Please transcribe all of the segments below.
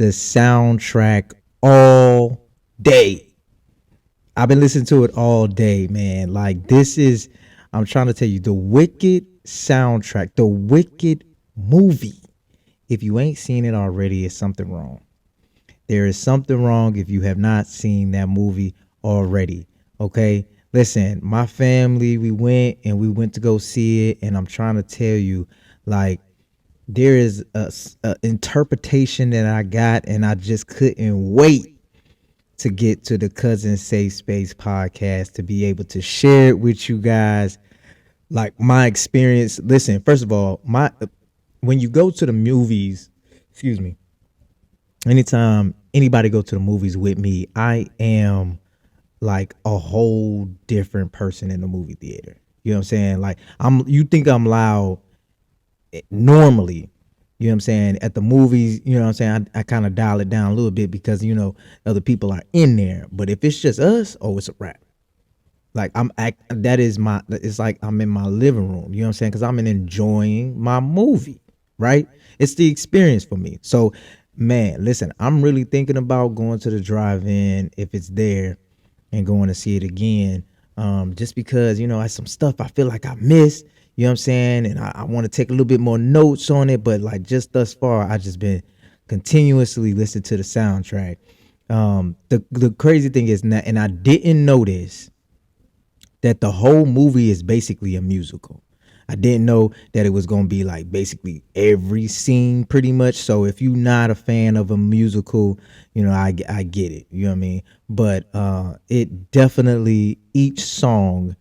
the soundtrack all day. I've been listening to it all day, man. Like this is, I'm trying to tell you, the Wicked soundtrack, the Wicked movie. If you ain't seen it already, it's something wrong. There is something wrong if you have not seen that movie already. Okay. Listen, my family, we went to go see it. And I'm trying to tell you, like, there is a interpretation that I got, and I just couldn't wait to get to the Cousin Safe Space podcast to be able to share it with you guys. Like my experience. Listen, first of all, my when you go to the movies, excuse me, anytime anybody go to the movies with me, I am like a whole different person in the movie theater. You know what I'm saying? Like you think I'm loud normally, you know what I'm saying, at the movies, you know what I'm saying, I kind of dial it down a little bit because other people are in there. But if it's just us, oh, it's a wrap. Like it's like I'm in my living room, you know what I'm saying, because I'm enjoying my movie, right? It's the experience for me. So man, listen, I'm really thinking about going to the drive-in if it's there and going to see it again. Just because, that's some stuff I feel like I missed, you know what I'm saying? And I want to take a little bit more notes on it, but like just thus far, I just been continuously listening to the soundtrack. The crazy thing is, and I didn't notice that the whole movie is basically a musical. I didn't know that it was going to be like basically every scene pretty much. So if you're not a fan of a musical, I get it. You know what I mean? But it definitely, each song,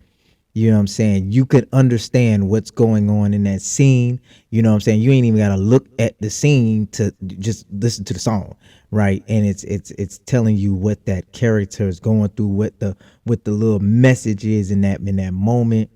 you know what I'm saying, you could understand what's going on in that scene. You know what I'm saying? You ain't even got to look at the scene to just listen to the song, right? And it's telling you what that character is going through, what the little message is in that moment.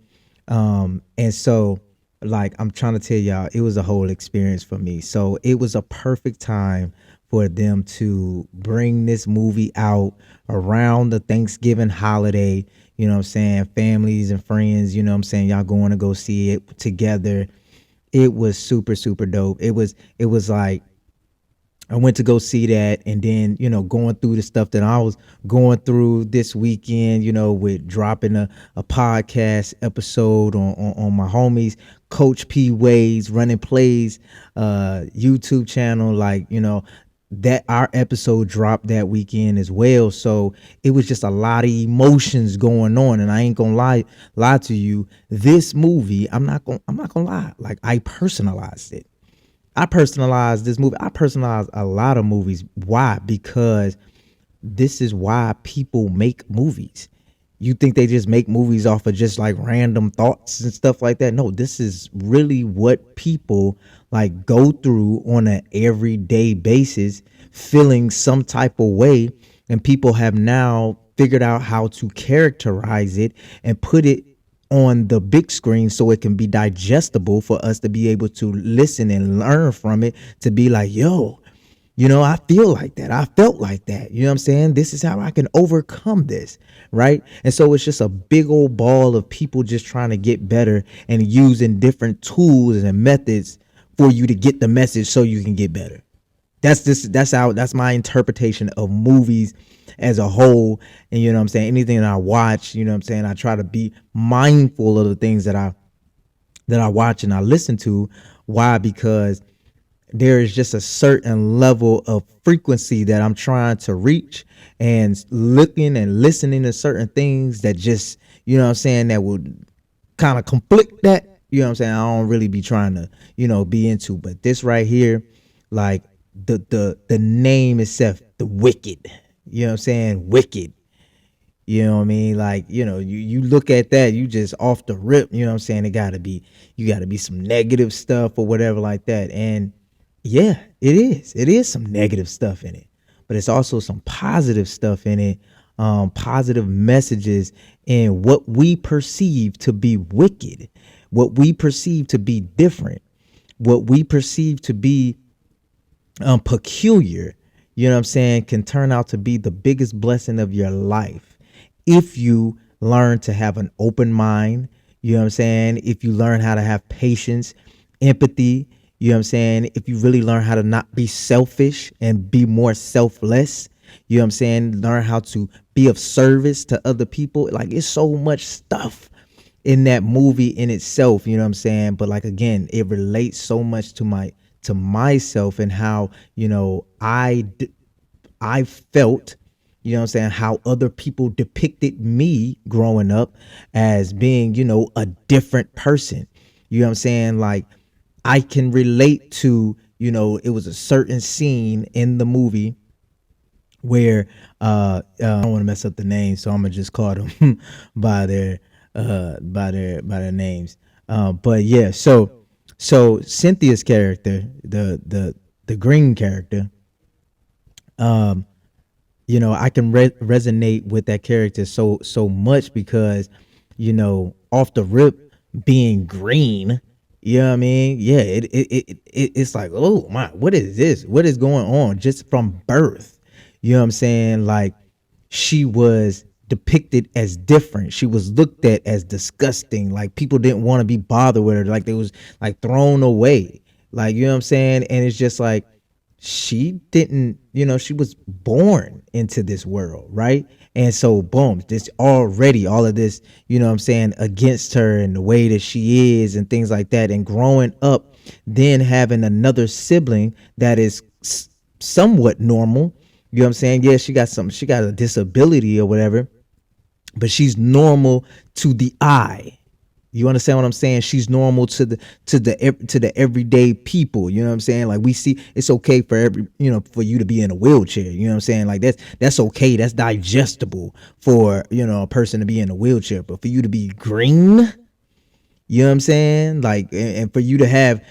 And so, like, I'm trying to tell y'all, it was a whole experience for me. So it was a perfect time for them to bring this movie out around the Thanksgiving holiday. You know what I'm saying? Families and friends, you know what I'm saying? Y'all going to go see it together. It was super, super dope. It was like, I went to go see that, and then, going through the stuff that I was going through this weekend, with dropping a podcast episode on my homies, Coach P Ways, Running Plays, YouTube channel, like, that our episode dropped that weekend as well. So it was just a lot of emotions going on. And I ain't gonna lie to you. This movie, I'm not gonna lie. Like, I personalized it. I personalized this movie. I personalized a lot of movies. Why? Because this is why people make movies. You think they just make movies off of just like random thoughts and stuff like that? No, this is really what people like go through on an everyday basis, feeling some type of way. And people have now figured out how to characterize it and put it on the big screen so it can be digestible for us to be able to listen and learn from it, to be like, yo, I feel like that. I felt like that. You know what I'm saying? This is how I can overcome this. Right. And so it's just a big old ball of people just trying to get better and using different tools and methods for you to get the message so you can get better. That's my interpretation of movies as a whole. And you know what I'm saying? Anything that I watch, you know what I'm saying, I try to be mindful of the things that I watch and I listen to. Why? Because there is just a certain level of frequency that I'm trying to reach, and looking and listening to certain things that just, you know what I'm saying, that would kind of conflict that, you know what I'm saying, I don't really be trying to, be into. But this right here, like the name itself, the Wicked, you know what I'm saying? Wicked. You know what I mean? Like, you look at that, you just off the rip, you know what I'm saying? You gotta be some negative stuff or whatever like that. And yeah, it is. It is some negative stuff in it, but it's also some positive stuff in it. Positive messages in what we perceive to be wicked, what we perceive to be different, what we perceive to be peculiar, you know what I'm saying, can turn out to be the biggest blessing of your life if you learn to have an open mind. You know what I'm saying? If you learn how to have patience, empathy, You know what I'm saying? If you really learn how to not be selfish and be more selfless, you know what I'm saying? Learn how to be of service to other people. Like it's so much stuff in that movie in itself, you know what I'm saying? But like again, it relates so much to myself and how, I felt, you know what I'm saying, how other people depicted me growing up as being, a different person. You know what I'm saying? Like I can relate to, it was a certain scene in the movie where I don't want to mess up the name, so I'm gonna just call them by their by their names. But yeah, so Cynthia's character, the green character, um, I can resonate with that character so much because, off the rip, being green, you know what I mean? Yeah, it's like, oh my, what is this? What is going on just from birth? You know what I'm saying? Like she was depicted as different. She was looked at as disgusting. Like people didn't want to be bothered with her. Like they was like thrown away. Like, you know what I'm saying? And it's just like she didn't, she was born into this world, right? And so boom, this already all of this, what I'm saying, against her and the way that she is and things like that. And growing up, then having another sibling that is somewhat normal, you know what I'm saying? Yeah, she got a disability or whatever, but she's normal to the eye. You understand what I'm saying? She's normal to the everyday people. You know what I'm saying? Like we see, it's okay for for you to be in a wheelchair. You know what I'm saying? Like that's okay. That's digestible for a person to be in a wheelchair. But for you to be green, you know what I'm saying? Like, and for you to have,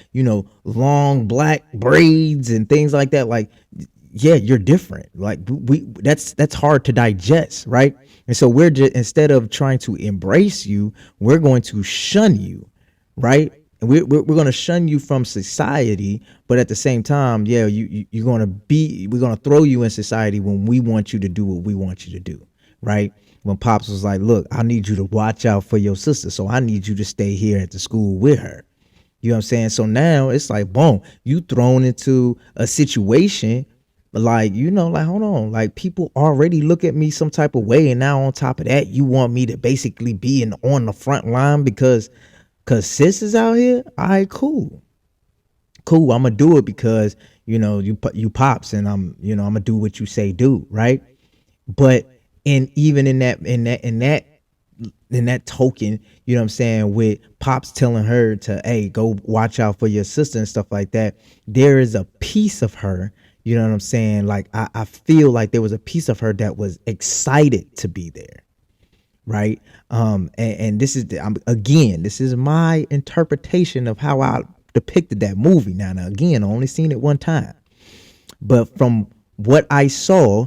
long black braids and things like that, like, yeah, you're different. Like that's hard to digest, right? And so we're just, instead of trying to embrace you, we're going to shun you, right? And we're going to shun you from society, but at the same time, yeah, you're going to we're going to throw you in society when we want you to do what we want you to do, right? When Pops was like, look, I need you to watch out for your sister, so I need you to stay here at the school with her. You know what I'm saying? So now it's like, boom, you thrown into a situation like, like, hold on, like people already look at me some type of way. And now on top of that, you want me to basically be on the front line because sis is out here. All right, cool. Cool. I'm going to do it because, you Pops, and I'm going to do what you say do. Right. But even in that token, you know what I'm saying, with Pops telling her to, hey, go watch out for your sister and stuff like that, there is a piece of her, you know what I'm saying? Like, I feel like there was a piece of her that was excited to be there. Right. And this is, again, this is my interpretation of how I depicted that movie. Now, again, I only seen it one time. But from what I saw,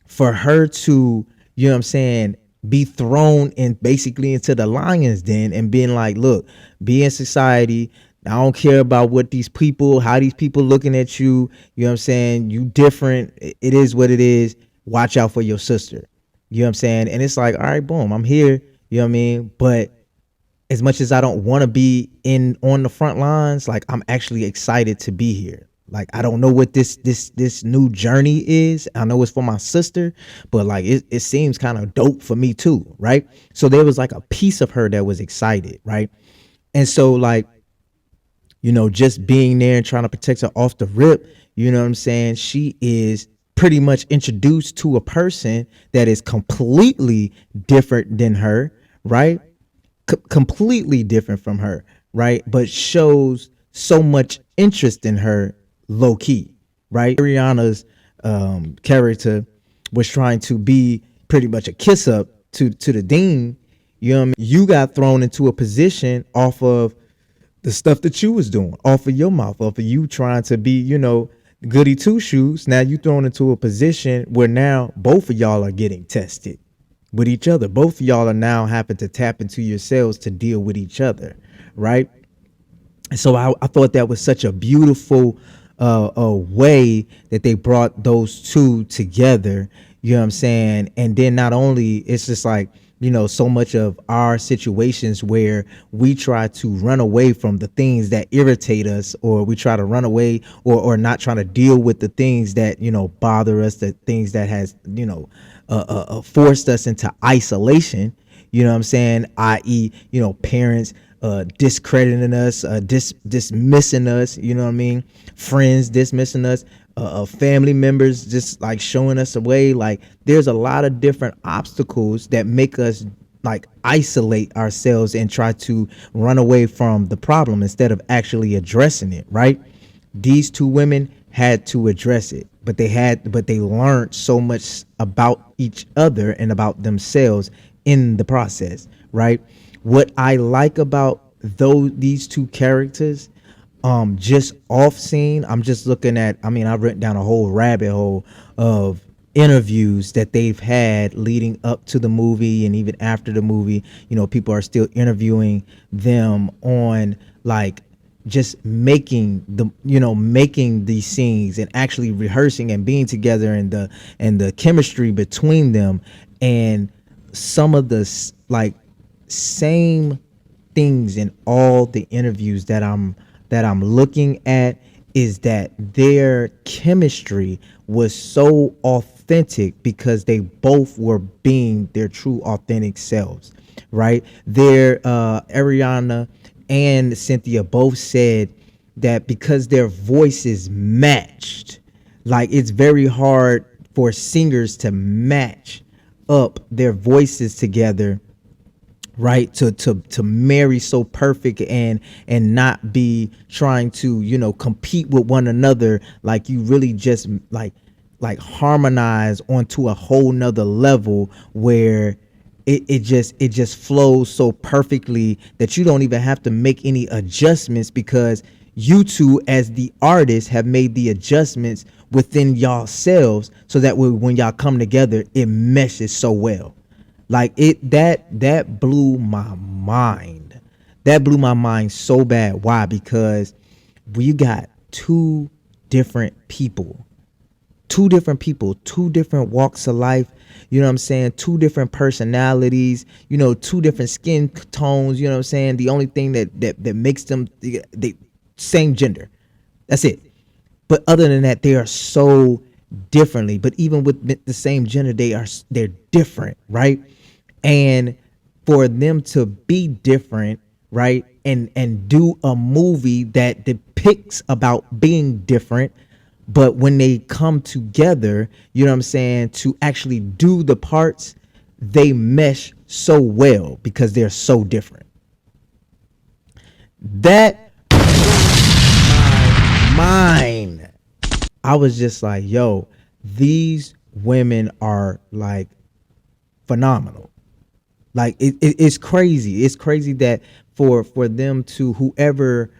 for her to, you know what I'm saying, be thrown in basically into the lion's den and being like, look, be in society. I don't care about what these people, how these people looking at you. You know what I'm saying? You different. It is what it is. Watch out for your sister. You know what I'm saying? And it's like, all right, boom, I'm here. You know what I mean? But as much as I don't want to be on the front lines, like I'm actually excited to be here. Like, I don't know what this new journey is. I know it's for my sister, but like it seems kind of dope for me too, right? So there was like a piece of her that was excited, right? And so like, just being there and trying to protect her off the rip, you know what I'm saying? She is pretty much introduced to a person that is completely different than her, right? Completely different from her, right? But shows so much interest in her low key, right? Ariana's character was trying to be pretty much a kiss up to the dean. You know what I mean? You got thrown into a position off of the stuff that you was doing, off of your mouth, off of you trying to be, goody two shoes. Now you thrown into a position where now both of y'all are getting tested with each other. Both of y'all are now having to tap into yourselves to deal with each other, right? So I thought that was such a beautiful way that they brought those two together. You know what I'm saying? And then not only, it's just like so much of our situations where we try to run away from the things that irritate us, or we try to run away, or not trying to deal with the things that bother us, the things that has forced us into isolation. You know what I'm saying? I.e., parents discrediting us, dismissing us. You know what I mean? Friends dismissing us, family members just like showing us away. Like, there's a lot of different obstacles that make us like isolate ourselves and try to run away from the problem instead of actually addressing it, right? These two women had to address it, but they learned so much about each other and about themselves in the process, right? What I like about these two characters, just off scene, I'm just looking at, I mean, I've written down a whole rabbit hole of interviews that they've had leading up to the movie and even after the movie. People are still interviewing them on, like, just making these scenes and actually rehearsing and being together, and the chemistry between them. And some of the like same things in all the interviews that I'm looking at is that their chemistry was so authentic because they both were being their true authentic selves, right? Their Ariana and Cynthia both said that because their voices matched, like, it's very hard for singers to match up their voices together, right, to marry so perfect and not be trying to compete with one another. Like, you really just like harmonize onto a whole nother level where it just flows so perfectly that you don't even have to make any adjustments, because you two as the artists have made the adjustments within yourselves, so that when y'all come together, it meshes so well. Like, that blew my mind. That blew my mind so bad. Why? Because we got two different walks of life. You know what I'm saying? Two different personalities. Two different skin tones. You know what I'm saying? The only thing that makes them the same gender. That's it. But other than that, they are so differently. But even with the same gender, they're different, right? And for them to be different, right, and do a movie that depicts about being different, but when they come together, you know what I'm saying, to actually do the parts, they mesh so well because they're so different. That mine. I was just like, yo, these women are like phenomenal. Like, it's crazy. It's crazy that for them to, whoever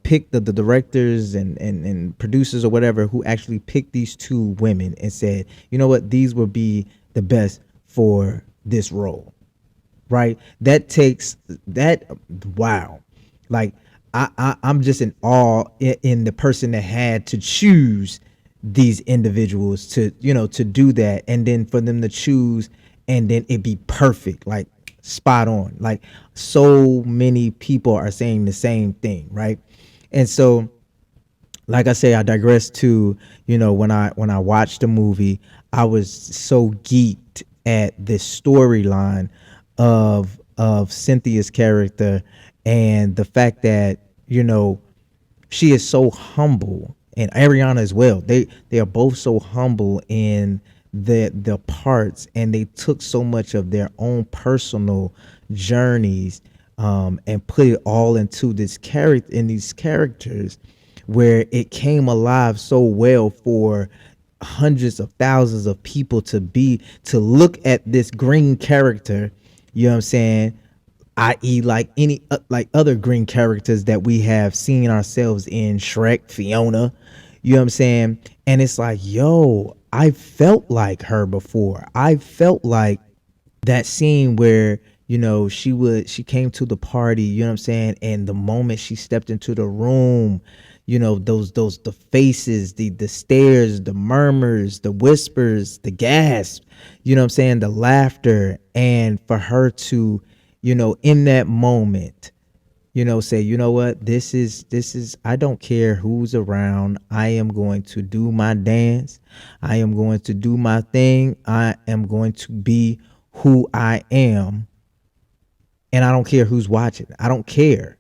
picked the directors and producers or whatever, who actually picked these two women and said, you know what, these will be the best for this role, right? That takes that. Wow. Like, I'm just in awe in the person that had to choose these individuals to to do that, and then for them to choose and then it be perfect, like spot on. Like, so many people are saying the same thing, right? And so, like I say, I digress to, when I watched the movie, I was so geeked at this storyline of Cynthia's character, and the fact that she is so humble, and Ariana as well. They are both so humble in the parts, and they took so much of their own personal journeys, and put it all into these characters, where it came alive so well for hundreds of thousands of people to look at this green character. You know what I'm saying? I.e., like any like other green characters that we have seen ourselves in: Shrek, Fiona. You know what I'm saying? And it's like, yo, I felt like her before. I felt like that scene where she came to the party, you know what I'm saying, and the moment she stepped into the room, those the faces, the stares, the murmurs, the whispers, the gasps, what I'm saying, the laughter. And for her to, in that moment, say, you know what, this is I don't care who's around. I am going to do my dance. I am going to do my thing. I am going to be who I am. And I don't care who's watching. I don't care,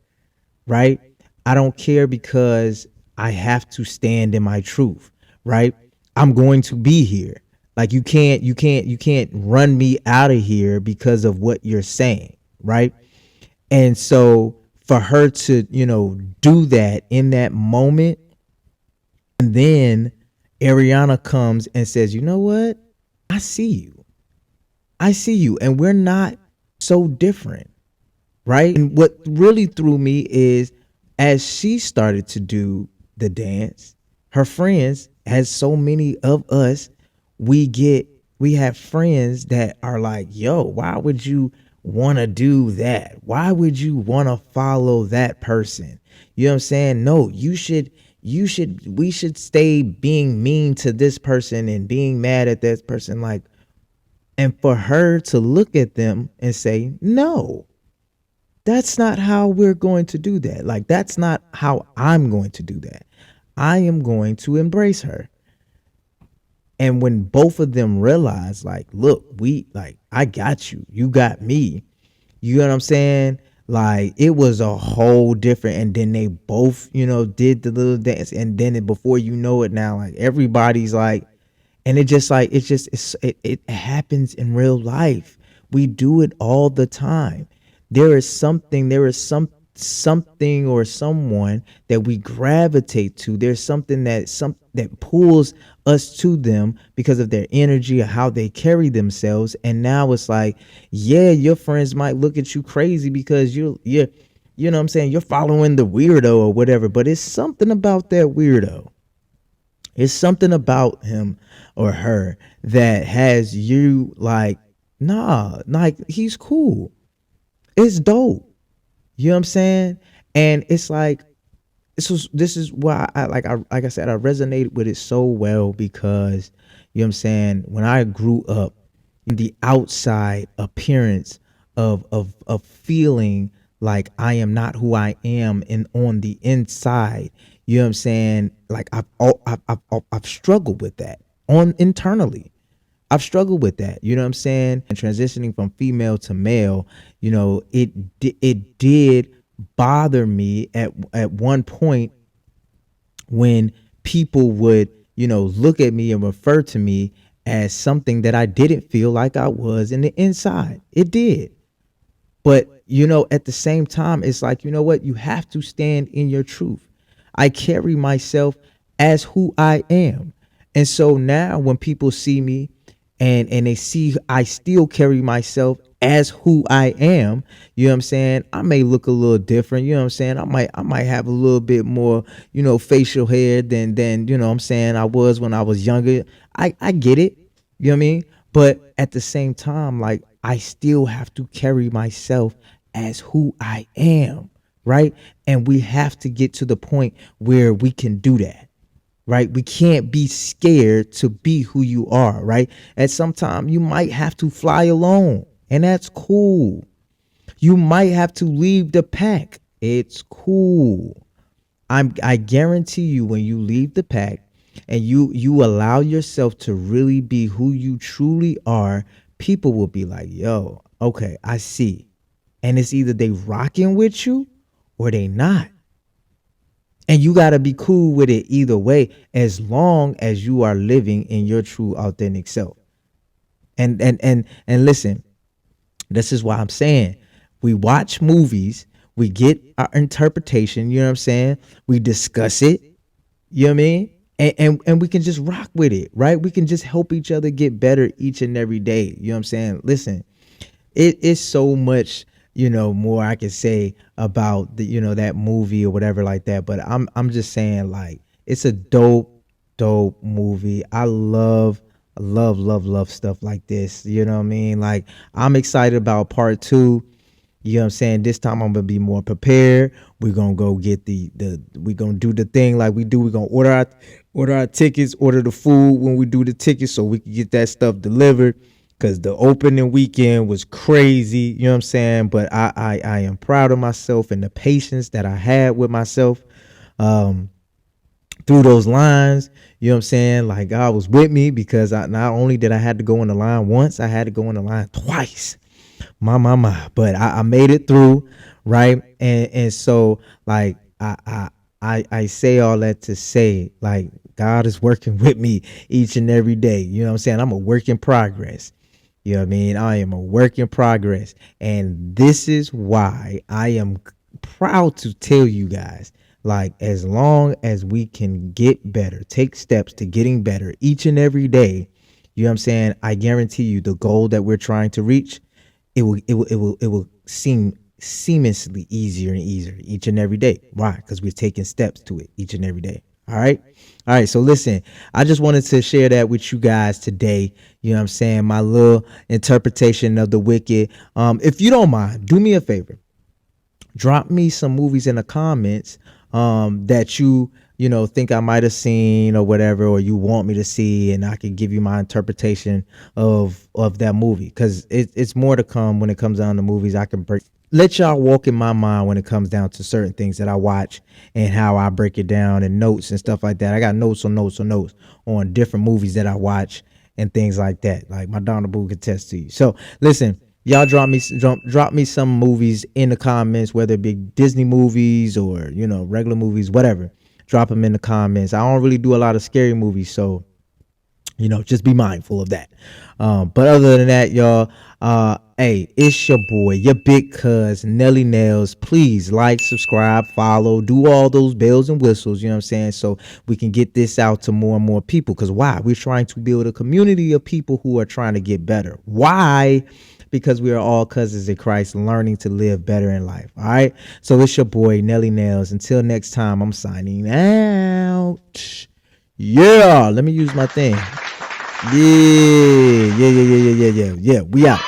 right? I don't care because I have to stand in my truth, right? I'm going to be here. Like you can't run me out of here because of what you're saying, right? And so for her to, do that in that moment, and then Ariana comes and says, "You know what? I see you. I see you, and we're not so different." Right? And what really threw me is as she started to do the dance, her friends, as so many of us, we get we have friends that are like, yo, why would you want to do that? Why would you want to follow that person? You know what I'm saying? No, we should stay being mean to this person and being mad at this person. Like, and for her to look at them and say, no, that's not how we're going to do that. Like, that's not how I'm going to do that. I am going to embrace her. And when both of them realize, like, look, I got you. You got me. You know what I'm saying? Like, it was a whole different. And then they both, did the little dance. And then before you know it now, like, everybody's like, and it just like, it happens in real life. We do it all the time. There is something or someone that we gravitate to. There's something that pulls us to them because of their energy or how they carry themselves. And now it's like, yeah, your friends might look at you crazy because you're you know what I'm saying, you're following the weirdo or whatever, but it's something about that weirdo. It's something about him or her that has you like, nah, like, he's cool. It's dope. You know what I'm saying? And it's like, this is why like I said, I resonated with it so well because, you know what I'm saying, when I grew up, the outside appearance of feeling like I am not who I am, and on the inside, you know what I'm saying, like I've struggled with that on internally. I've struggled with that, you know what I'm saying? And transitioning from female to male, it did bother me at one point when people would, look at me and refer to me as something that I didn't feel like I was in the inside. It did. But, at the same time, it's like, you know what? You have to stand in your truth. I carry myself as who I am. And so now when people see me and they see I still carry myself as who I am, you know what I'm saying? I may look a little different, you know what I'm saying? I might have a little bit more, facial hair than, you know what I'm saying, I was when I was younger. I get it. You know what I mean? But at the same time, like, I still have to carry myself as who I am, right? And we have to get to the point where we can do that, right? We can't be scared to be who you are, right? At some time, you might have to fly alone, and that's cool. You might have to leave the pack. It's cool. I guarantee you, when you leave the pack and you allow yourself to really be who you truly are, people will be like, yo, okay, I see. And it's either they rocking with you or they not. And you got to be cool with it either way, as long as you are living in your true authentic self. And listen, this is why I'm saying, we watch movies, we get our interpretation, you know what I'm saying? We discuss it, you know what I mean? And we can just rock with it, right? We can just help each other get better each and every day. You know what I'm saying? Listen, it is so much, more I can say about the, that movie or whatever like that. But I'm just saying, like, it's a dope movie. I love stuff like this. You know what I mean? Like, I'm excited about part two. You know what I'm saying? This time I'm gonna be more prepared. We're gonna go get the we're gonna do the thing like we do. We're gonna order our tickets, order the food when we do the tickets so we can get that stuff delivered. Cause the opening weekend was crazy, you know what I'm saying? But I am proud of myself and the patience that I had with myself. Um, through those lines. You know what I'm saying? Like God was with me because I not only did I had to go in the line once, I had to go in the line twice. My. But I made it through, right? And so like I say all that to say like God is working with me each and every day. You know what I'm saying? I'm a work in progress. You know what I mean? I am a work in progress. And this is why I am proud to tell you guys like, as long as we can get better, take steps to getting better each and every day, you know what I'm saying? I guarantee you the goal that we're trying to reach, it will seem seamlessly easier and easier each and every day. Why? Because we're taking steps to it each and every day. All right. All right. So listen, I just wanted to share that with you guys today. You know what I'm saying? My little interpretation of the wicked. If you don't mind, do me a favor, drop me some movies in the comments that you think I might have seen or whatever, or you want me to see, and I can give you my interpretation of that movie, because it's more to come when it comes down to movies. I can let y'all walk in my mind when it comes down to certain things that I watch and how I break it down and notes and stuff like that. I got notes on notes on notes on different movies that I watch and things like that. Like my Donna Boo could test to you. So listen, y'all drop me some movies in the comments, whether it be Disney movies or regular movies, whatever. Drop them in the comments. I don't really do a lot of scary movies, so just be mindful of that. But other than that, y'all, hey, it's your boy, your big cuz Nelly Nails. Please like, subscribe, follow, do all those bells and whistles, you know what I'm saying? So we can get this out to more and more people. Because why? We're trying to build a community of people who are trying to get better. Why? Because we are all cousins in Christ, learning to live better in life. All right. So it's your boy, Nelly Nails. Until next time, I'm signing out. Yeah. Let me use my thing. Yeah. We out.